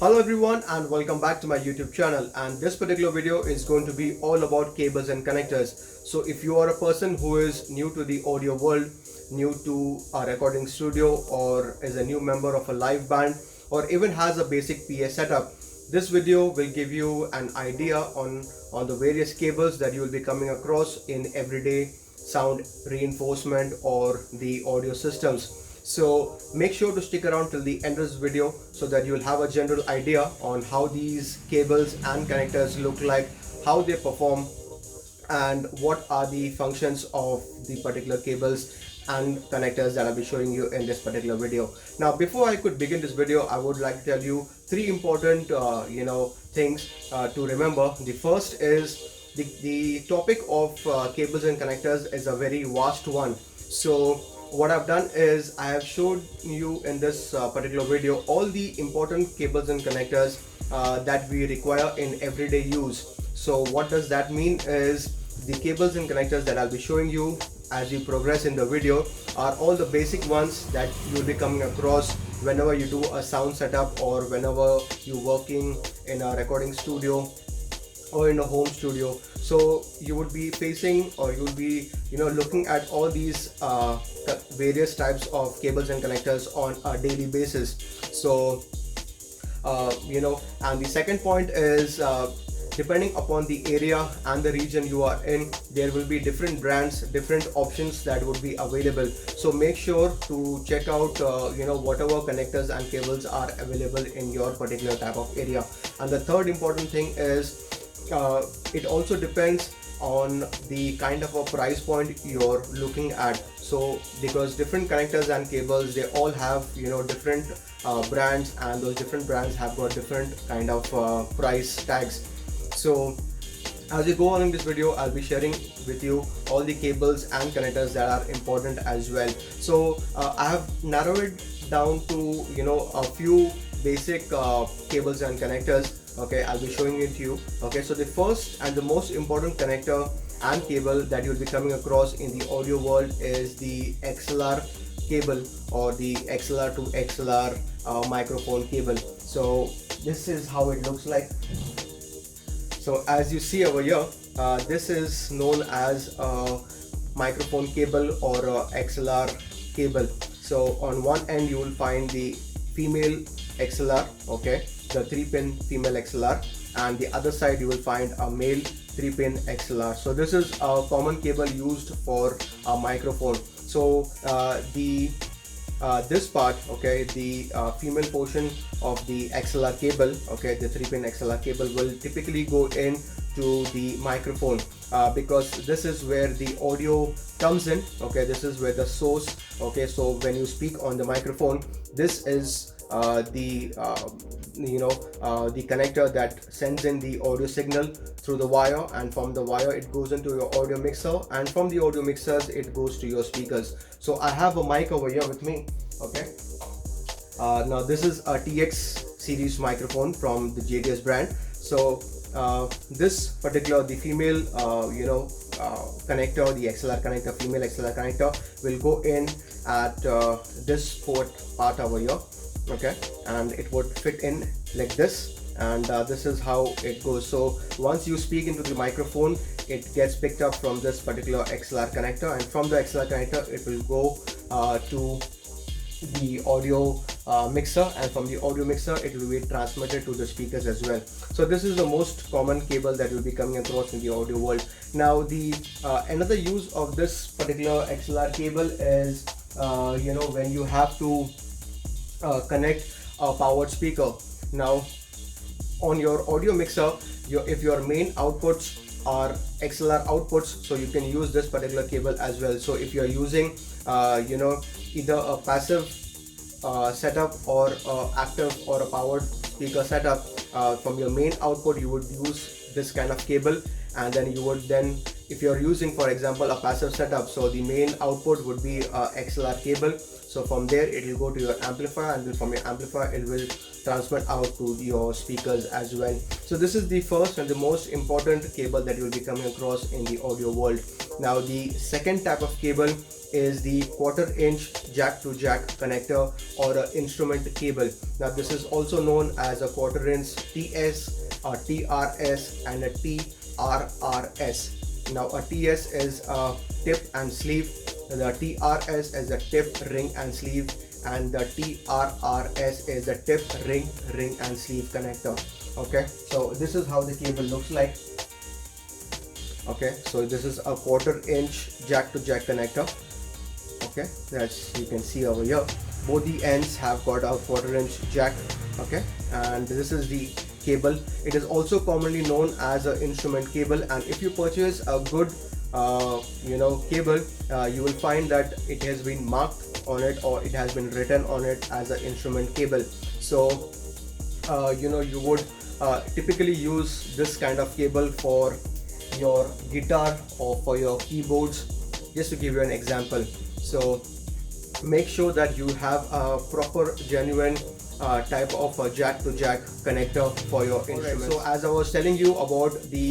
Hello everyone and welcome back to my YouTube channel, and this particular video is going to be all about cables and connectors. So if you are a person who is new to the audio world, new to a recording studio, or is a new member of a live band, or even has a basic PA setup, this video will give you an idea on the various cables that you will be coming across in everyday sound reinforcement or the audio systems. So make sure to stick around till the end of this video so that you will have a general idea on how these cables and connectors look like, how they perform, and what are the functions of the particular cables and connectors that I'll be showing you in this particular video. Now, before I could begin this video, I would like to tell you three important things to remember. The first is the topic of cables and connectors is a very vast one. So what I've done is I have showed you in this particular video all the important cables and connectors that we require in everyday use. So what does that mean is the cables and connectors that I'll be showing you as you progress in the video are all the basic ones that you'll be coming across whenever you do a sound setup or whenever you're working in a recording studio or in a home studio. So you would be facing, or you'll be looking at all these various types of cables and connectors on a daily basis. So and the second point is depending upon the area and the region you are in, there will be different brands, different options that would be available. So make sure to check out whatever connectors and cables are available in your particular type of area. And the third important thing is it also depends on the kind of a price point you're looking at. So because different connectors and cables, they all have different brands, and those different brands have got different kind of price tags. So as we go on in this video, I'll be sharing with you all the cables and connectors that are important as well. So I have narrowed it down to a few basic cables and connectors. Okay, I'll be showing it to you. Okay, so the first and the most important connector and cable that you'll be coming across in the audio world is the XLR cable, or the XLR to XLR microphone cable. So this is how it looks like. So as you see over here, this is known as a microphone cable or a XLR cable. So on one end you will find the female XLR, okay, the 3-pin female XLR, and the other side you will find a male 3-pin XLR. So this is a common cable used for a microphone. So this part, okay, the female portion of the XLR cable, okay, the 3-pin XLR cable will typically go in to the microphone because this is where the audio comes in. Okay, this is where the source. Okay, so when you speak on the microphone, this is the connector that sends in the audio signal through the wire, and from the wire it goes into your audio mixer, and from the audio mixers it goes to your speakers. So I have a mic over here with me. Okay, now this is a TX series microphone from the JDS brand. So this particular, the female connector, the XLR connector, female XLR connector will go in at this part over here. Okay, and it would fit in like this, and this is how it goes. So once you speak into the microphone, it gets picked up from this particular XLR connector, and from the XLR connector it will go to the audio mixer, and from the audio mixer it will be transmitted to the speakers as well. So this is the most common cable that will be coming across in the audio world. Now the another use of this particular XLR cable is when you have to connect a powered speaker. Now on your audio mixer, if your main outputs are XLR outputs, so you can use this particular cable as well. So if you are using either a passive setup or active or a powered speaker setup, from your main output you would use this kind of cable, and then you would if you're using, for example, a passive setup, so the main output would be a XLR cable. So from there it will go to your amplifier, and then from your amplifier it will transmit out to your speakers as well. So this is the first and the most important cable that you will be coming across in the audio world. Now the second type of cable is the 1/4 inch jack to jack connector or an instrument cable. Now this is also known as a 1/4 inch TS, a TRS and a TRRS. Now a TS is a tip and sleeve, the TRS is a tip, ring and sleeve, and the TRRS is a tip, ring and sleeve connector. Okay, so this is how the cable looks like. Okay, so this is a 1/4 inch jack to jack connector. Okay, as you can see over here, both the ends have got a 1/4 inch jack. Okay, and this is the cable. It is also commonly known as an instrument cable, and if you purchase a good cable, you will find that it has been marked on it, or it has been written on it as an instrument cable. So you would typically use this kind of cable for your guitar or for your keyboards, just to give you an example. So make sure that you have a proper genuine type of a jack to jack connector for your instrument. Right, so as I was telling you about the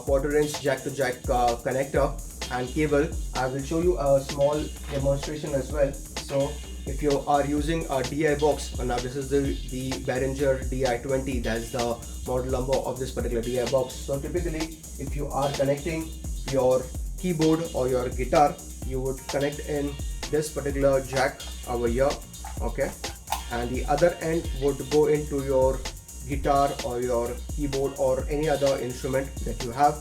1/4 inch jack to jack connector and cable, I will show you a small demonstration as well. So if you are using a DI box, now this is the Behringer DI20, that's the model number of this particular DI box. So typically if you are connecting your keyboard or your guitar, you would connect in this particular jack over here. Okay, and the other end would go into your guitar or your keyboard or any other instrument that you have,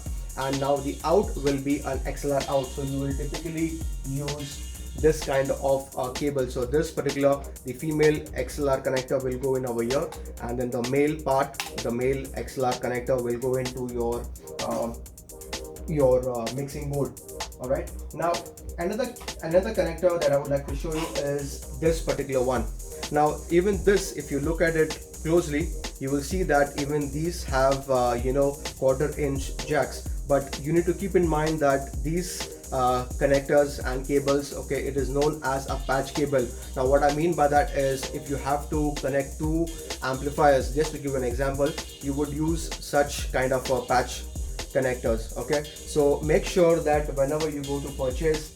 and now the out will be an XLR out. So you will typically use this kind of cable. So this particular, the female XLR connector will go in over here, and then the male part, the male XLR connector will go into your mixing board. All right, now another connector that I would like to show you is this particular one. Now even this, if you look at it closely, you will see that even these have 1/4 inch jacks, but you need to keep in mind that these connectors and cables, okay, it is known as a patch cable. Now what I mean by that is, if you have to connect two amplifiers, just to give an example, you would use such kind of patch connectors. Okay, so make sure that whenever you go to purchase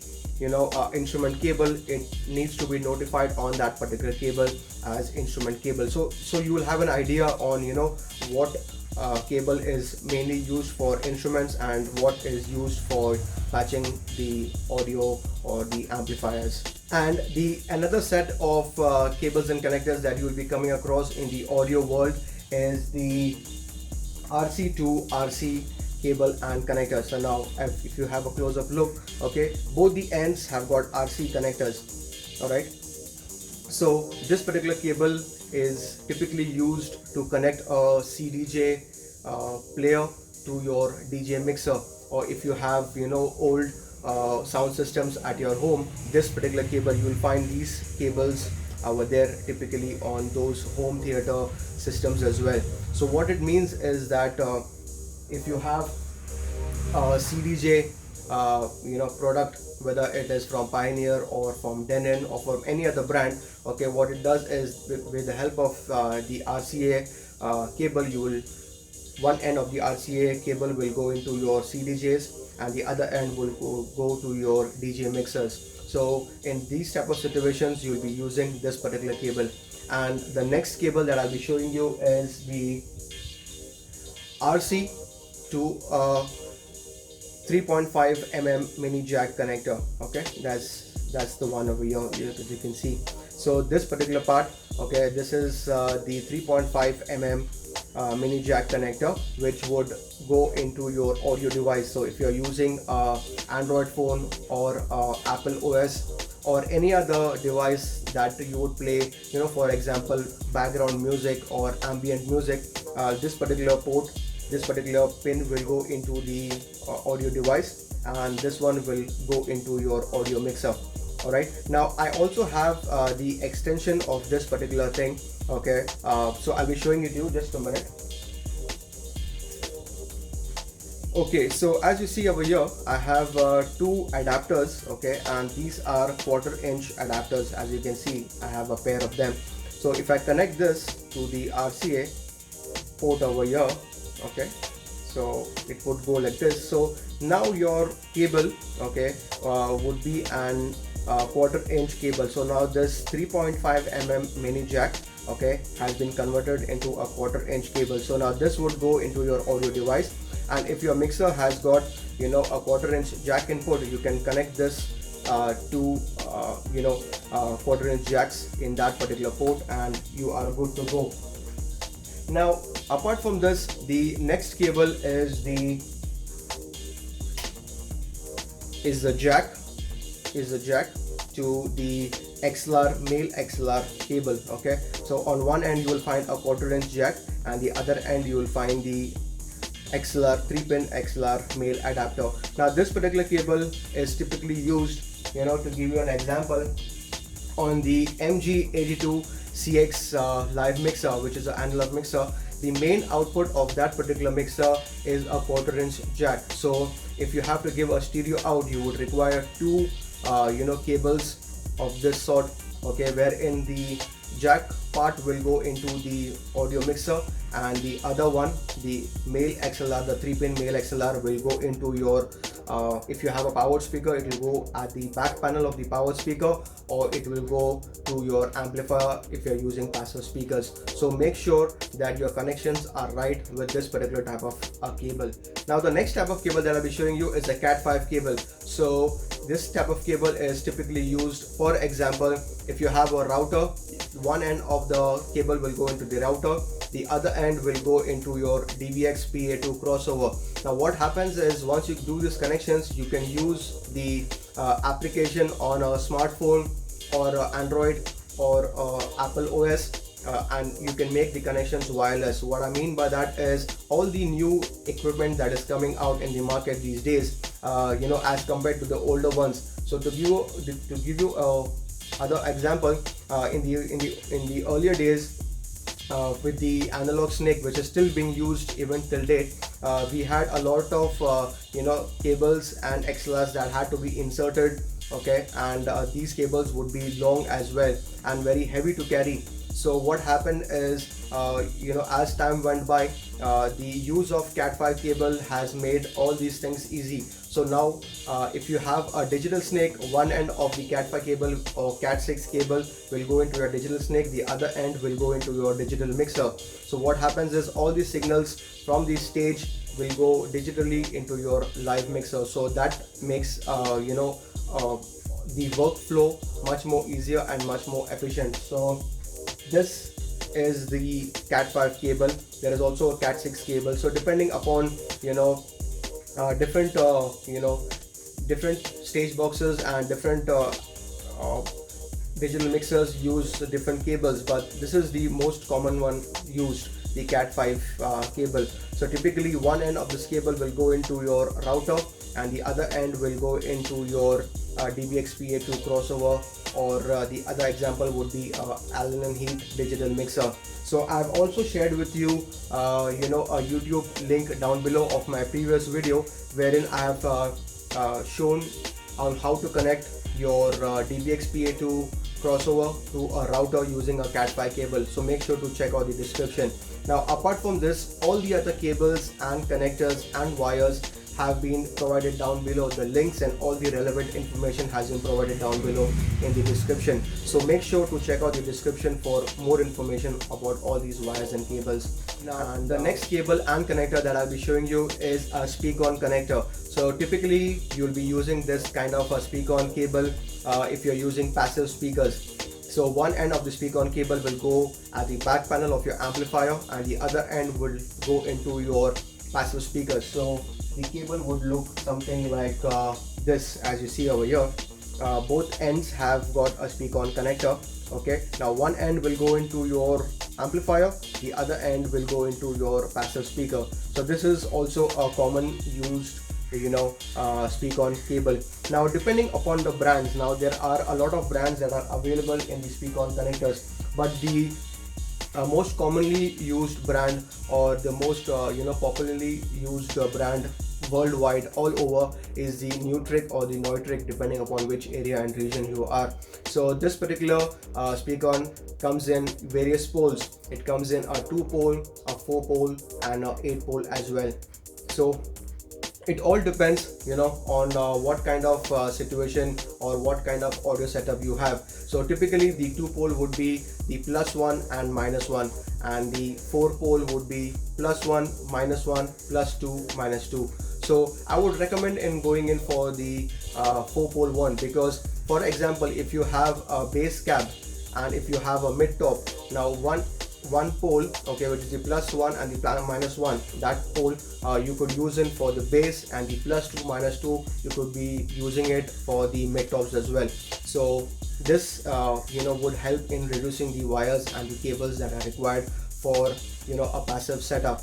instrument cable, it needs to be notified on that particular cable as instrument cable. So you will have an idea on what cable is mainly used for instruments and what is used for patching the audio or the amplifiers. And the another set of cables and connectors that you will be coming across in the audio world is the RC to RC cable and connector. So now if you have a close-up look, okay, both the ends have got RC connectors. All right, so this particular cable is typically used to connect a CDJ player to your DJ mixer, or if you have old sound systems at your home, this particular cable, you will find these cables over there typically on those home theater systems as well. So what it means is that if you have a CDJ product, whether it is from Pioneer or from Denon or from any other brand, okay, what it does is with the help of the RCA cable, you will, one end of the RCA cable will go into your CDJs and the other end will go to your DJ mixers. So in these type of situations, you will be using this particular cable. And the next cable that I'll be showing you is the RC to 3.5 mm mini jack connector. Okay, that's the one over here, as you can see. So this particular part, okay, this is the 3.5 mm mini jack connector, which would go into your audio device. So if you're using Android phone or Apple OS or any other device that you would play, for example, background music or ambient music, this particular port, this particular pin will go into the audio device, and this one will go into your audio mixer. All right, now I also have the extension of this particular thing. Okay, so I'll be showing it to you, just a minute. Okay, so as you see over here, I have two adapters. Okay, and these are 1/4 inch adapters. As you can see, I have a pair of them. So if I connect this to the RCA port over here, okay, so it would go like this. So now your cable, okay, would be an quarter-inch cable. So now this 3.5 mm mini jack, okay, has been converted into a quarter-inch cable. So now this would go into your audio device, and if your mixer has got, you know, a quarter-inch jack input, you can connect this to quarter-inch jacks in that particular port, and you are good to go. Now apart from this, the next cable is the jack to the XLR, male XLR cable. Okay, so on one end you will find a quarter-inch jack, and the other end you will find the XLR 3-pin XLR male adapter. Now this particular cable is typically used, you know, to give you an example, on the MG82 CX live mixer, which is an analog mixer. The main output of that particular mixer is a quarter-inch jack. So if you have to give a stereo out, you would require two cables of this sort, okay, wherein the jack part will go into the audio mixer, and the other one, the male XLR, the 3-pin male XLR, will go into your if you have a powered speaker, it will go at the back panel of the powered speaker, or it will go to your amplifier if you're using passive speakers. So make sure that your connections are right with this particular type of cable. Now the next type of cable that I'll be showing you is a Cat5 cable. So this type of cable is typically used, for example, if you have a router, one end of the cable will go into the router, the other end will go into your DVX-PA2 crossover. Now what happens is, once you do these connections, you can use the application on a smartphone or Android or Apple OS, and you can make the connections wireless. What I mean by that is, all the new equipment that is coming out in the market these days, as compared to the older ones. So to give you other example, in the earlier days, with the analog snake, which is still being used even till date, we had a lot of cables and XLRs that had to be inserted, okay, and these cables would be long as well and very heavy to carry. So what happened is, as time went by, the use of Cat5 cable has made all these things easy. So now if you have a digital snake, one end of the Cat5 cable or Cat6 cable will go into your digital snake, the other end will go into your digital mixer. So what happens is, all these signals from the stage will go digitally into your live mixer. So that makes the workflow much more easier and much more efficient. So this is the Cat5 cable. There is also a Cat6 cable. So depending upon different different stage boxes and different digital mixers use different cables, but this is the most common one used, the Cat5 cable. So typically one end of this cable will go into your router, and the other end will go into your DVX-PA2 crossover, or the other example would be Allen and Heath digital mixer. So I've also shared with you a YouTube link down below of my previous video, wherein I have shown on how to connect your DVX-PA2 crossover to a router using a Cat5 cable. So make sure to check out the description. Now apart from this, all the other cables and connectors and wires have been provided down below. The links and all the relevant information has been provided down below in the description. So make sure to check out the description for more information about all these wires and cables. And the next cable and connector that I'll be showing you is a speakon connector. So typically you'll be using this kind of a speakon cable if you're using passive speakers. So one end of the speakon cable will go at the back panel of your amplifier, and the other end will go into your passive speakers. So the cable would look something like this, as you see over here. Both ends have got a speakon connector. Okay, now one end will go into your amplifier, the other end will go into your passive speaker. So this is also a common used speakon cable. Now depending upon the brands, now there are a lot of brands that are available in the speakon connectors, but the most commonly used brand, or the most popularly used brand worldwide all over, is the neutrik or the neutrik, depending upon which area and region you are. So this particular speakon comes in various poles. It comes in a 2-pole, a 4-pole, and a 8-pole as well. So it all depends, on what kind of situation or what kind of audio setup you have. So typically the 2 pole would be the +1 and -1, and the 4 pole would be +1 -1 +2 -2. So I would recommend in going in for the 4 pole one, because for example, if you have a bass cab and if you have a mid top, now one pole, okay, which is the +1 and the -1, that pole you could use in for the bass, and the +2 -2 you could be using it for the mid tops as well. So this would help in reducing the wires and the cables that are required for a passive setup.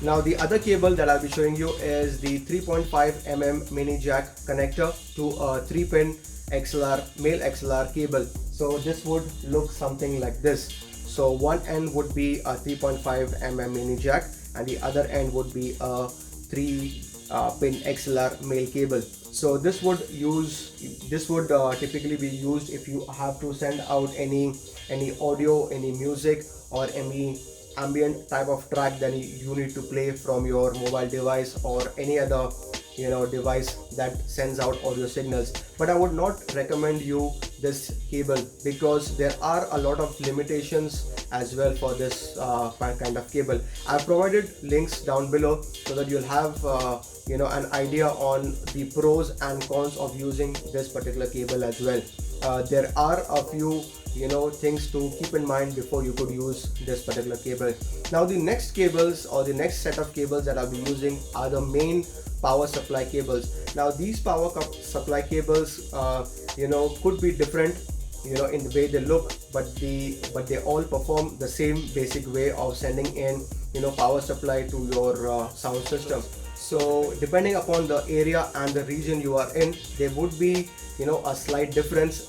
Now the other cable that I'll be showing you is the 3.5 mm mini jack connector to a 3-pin XLR male XLR cable. So this would look something like this. So one end would be a 3.5 mm mini jack, and the other end would be a 3-pin XLR male cable. So this would typically be used if you have to send out any audio, any music, or any ambient type of track that you need to play from your mobile device or any other device that sends out audio signals. But I would not recommend you this cable, because there are a lot of limitations as well for this kind of cable. I've provided links down below so that you'll have an idea on the pros and cons of using this particular cable as well. There are a few things to keep in mind before you could use this particular cable. Now the next cables, or the next set of cables that I'll be using, are the main power supply cables. Now these power supply cables could be different in the way they look, but they all perform the same basic way of sending in power supply to your sound system. So depending upon the area and the region you are in, there would be a slight difference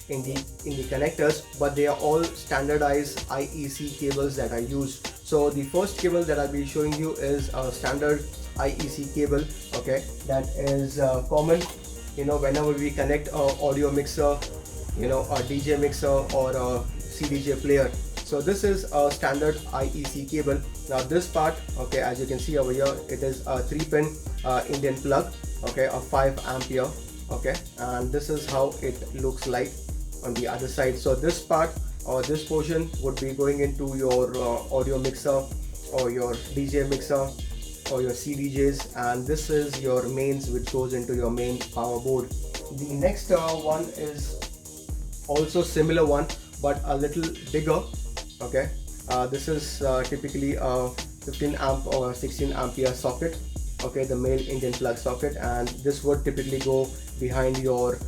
in the connectors, but they are all standardized IEC cables that are used. So the first cable that I'll be showing you is a standard IEC cable, okay, that is common whenever we connect a audio mixer, a DJ mixer or a CDJ player. So this is a standard IEC cable. Now this part, okay, as you can see over here, it is a 3-pin Indian plug, okay, a 5 ampere, okay, and this is how it looks like on the other side. So this part, or this portion, would be going into your audio mixer or your DJ mixer or your CDJs, and this is your mains, which goes into your main power board. The next one is also similar one, but a little bigger, okay. This is typically a 15 amp or 16 ampere socket, okay, the male Indian plug socket, and this would typically go behind your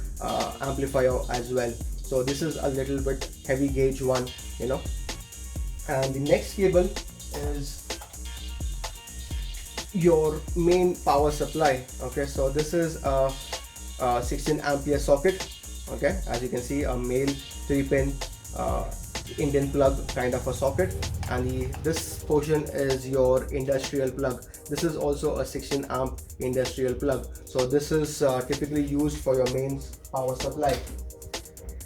amplifier as well. So this is a little bit heavy gauge one, and the next cable is your main power supply, okay. So this is a 16 ampere socket, okay, as you can see, a male 3-pin Indian plug kind of a socket, and this portion is your industrial plug. This is also a 16 amp industrial plug. So this is typically used for your main power supply.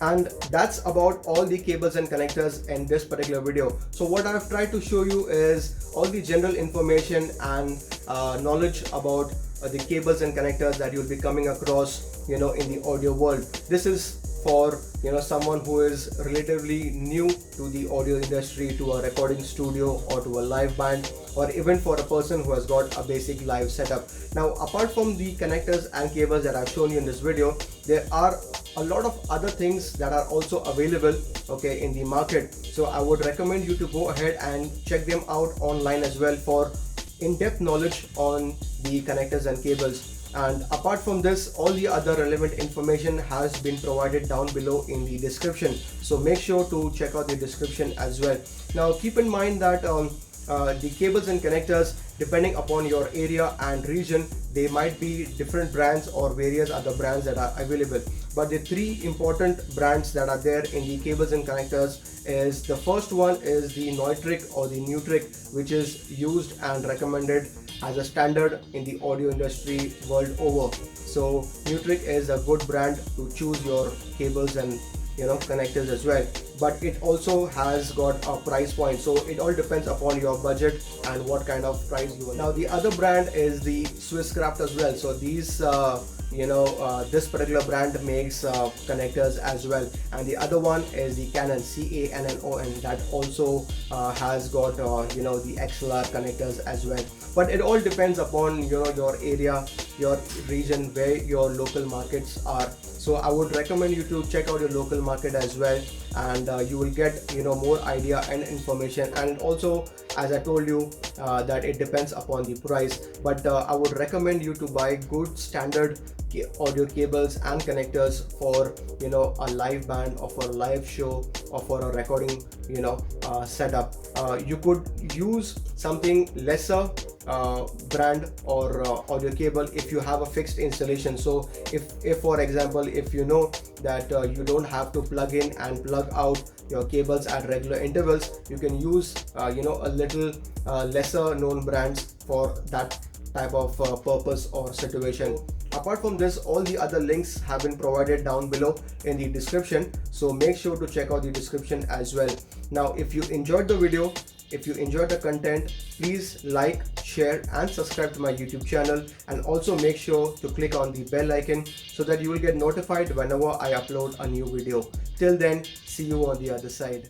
And that's about all the cables and connectors in this particular video. So what I've tried to show you is all the general information and knowledge about the cables and connectors that you'll be coming across in the audio world. This is for someone who is relatively new to the audio industry, to a recording studio or to a live band, or even for a person who has got a basic live setup. Now apart from the connectors and cables that I've shown you in this video, there are a lot of other things that are also available, okay, in the market. So I would recommend you to go ahead and check them out online as well for in-depth knowledge on the connectors and cables. And apart from this, all the other relevant information has been provided down below in the description, so make sure to check out the description as well. Now keep in mind that the cables and connectors, depending upon your area and region, they might be different brands or various other brands that are available. But the 3 important brands that are there in the cables and connectors is, the first one is the neutrik or the neutrik, which is used and recommended as a standard in the audio industry world over. So neutrik is a good brand to choose your cables and connectors as well. but it also has got a price point, so it all depends upon your budget and what kind of price you want. Now the other brand is the Swiss Craft as well. So these this particular brand makes connectors as well, and the other one is the Canon, CANNON, that also has got the XLR connectors as well. But it all depends upon your area, your region, where your local markets are. So I would recommend you to check out your local market as well, and you will get more idea and information. And also, as I told you, that it depends upon the price, but I would recommend you to buy good standard audio cables and connectors for a live band, or for a live show, or for a recording setup. You could use something lesser brand or audio cable if you have a fixed installation. So if for example, if you know that you don't have to plug in and plug out your cables at regular intervals, you can use a little lesser known brands for that type of purpose or situation. Apart from this, all the other links have been provided down below in the description, so make sure to check out the description as well. Now if you enjoyed the video, if you enjoyed the content, please like, share and subscribe to my YouTube channel, and also make sure to click on the bell icon so that you will get notified whenever I upload a new video. Till then, see you on the other side.